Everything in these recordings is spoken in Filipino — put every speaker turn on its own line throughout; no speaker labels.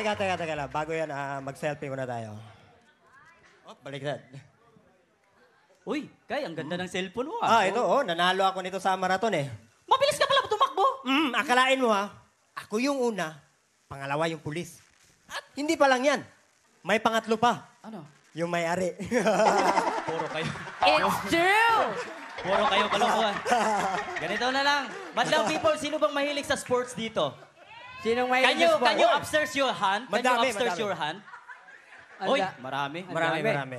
teka lang. Bago yan, mag-selfie muna tayo. Oh, baliktad.
Uy, Kay, ang ganda ng cellphone mo,
Ito, nanalo ako nito sa marathon eh.
Mabilis ka pala tumakbo.
Akalain mo ako yung una, pangalawa yung pulis. At hindi pa lang yan. May pangatlo pa.
Ano?
Yung may-ari.
Puro kayo.
It's true!
Puro kayo kalokohan. Ganito na lang. Madlang people, sino bang mahilig sa sports dito?
Sinong may
Can you upstairs your hand?
Madami.
Your hand? Uy, marami.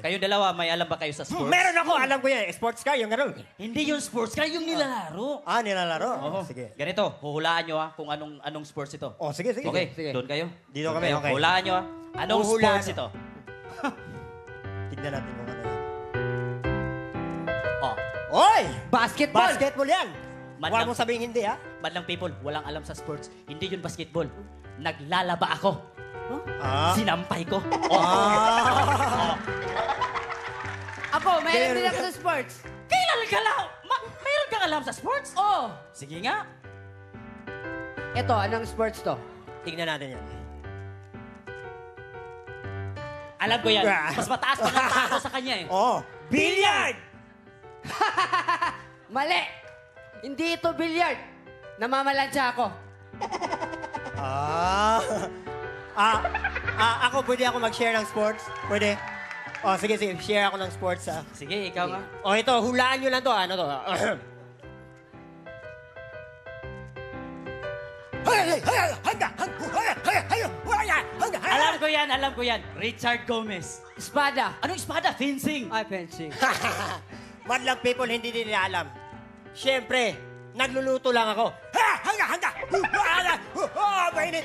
Kayong dalawa, may alam ba kayo sa sports?
Meron ako, alam ko yan. Sports car, yung gano'n.
Hindi yung sports car, yung nilalaro.
Nilalaro? Sige.
Ganito, huhulaan nyo kung anong sports ito.
Sige.
Okay, doon kayo.
Dito kami, okay.
Hulaan nyo anong sports ito.
Tignan natin kung ano yan.
Oy! Basketball!
Basketball yan! Huwag mo sabihin hindi,
Madlang people, walang alam sa sports. Hindi yun basketball. Naglalaba ako. Sinampay ko.
Ako, mayroon din ako sa sports.
Kailan ka lang? Mayroon kang alam sa sports? Sige nga.
Ito, anong sports to?
Tignan natin yan.
Alam ko yan. Mas mataas pa ng tako sa kanya eh.
Billiard!
Mali! Hindi ito billiard. Namamalansya ako.
Ako, pwede ako mag-share ng sports? Pwede? Sige, share ako ng sports,
Sige, ikaw nga.
Ito, hulaan nyo lang to, ano to?
Alam ko yan. Richard Gomez.
Espada.
Anong espada? Fencing.
Ay, fencing.
Madlang people, hindi din nila alam. Siyempre, nagluluto lang ako. Mainit!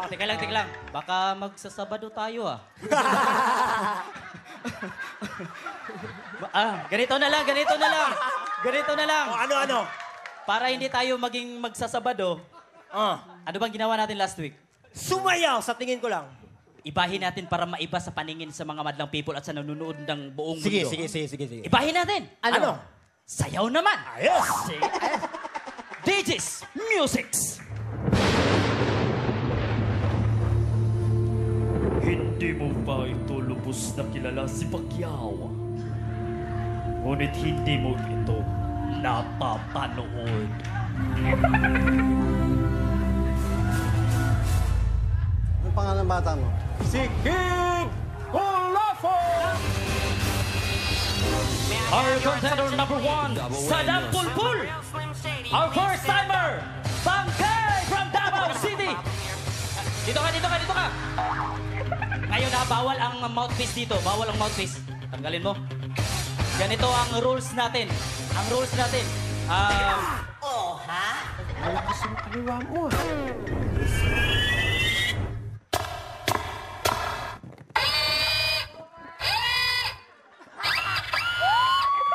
Teka lang. Baka magsasabado tayo, Ganito na lang.
Ano?
Para hindi tayo maging magsasabado, ano bang ginawa natin last week?
Sumayaw, sa tingin ko lang.
Ibahin natin para maiba sa paningin sa mga madlang people at sa nanonood ng buong mundo.
Sige.
Ibahin natin.
Ano?
Sayaw naman.
Ayos!
DJs, musics. Hindi mo ba ito lubos na kilala si Pacquiao? Ngunit hindi mo ito napapanood.
Anong pangalan ng bata mo?
Si Kid Olafo!
Our contender number 1, Sadam Pulpul. Our first timer, Bangkay from Davao City. Dito ka. Ngayon bawal ang mouthpiece dito. Tanggalin mo. Ganito ang rules natin.
Malakas ang kaliwa mo.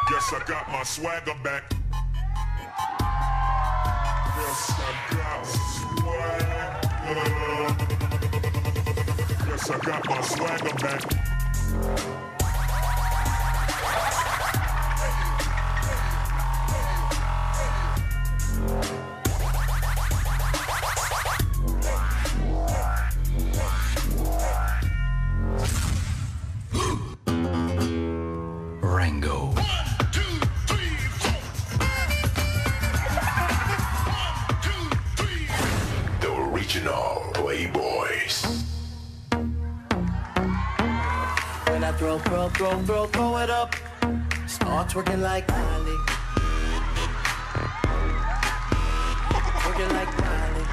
Guess I got my swagger back. Guess I got swagger. Guess I got my swagger back.
Rango.
The original Playboys.
When I throw it up, start twerking like Miley. Twerking like Miley.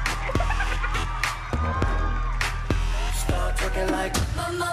Start twerking like mama.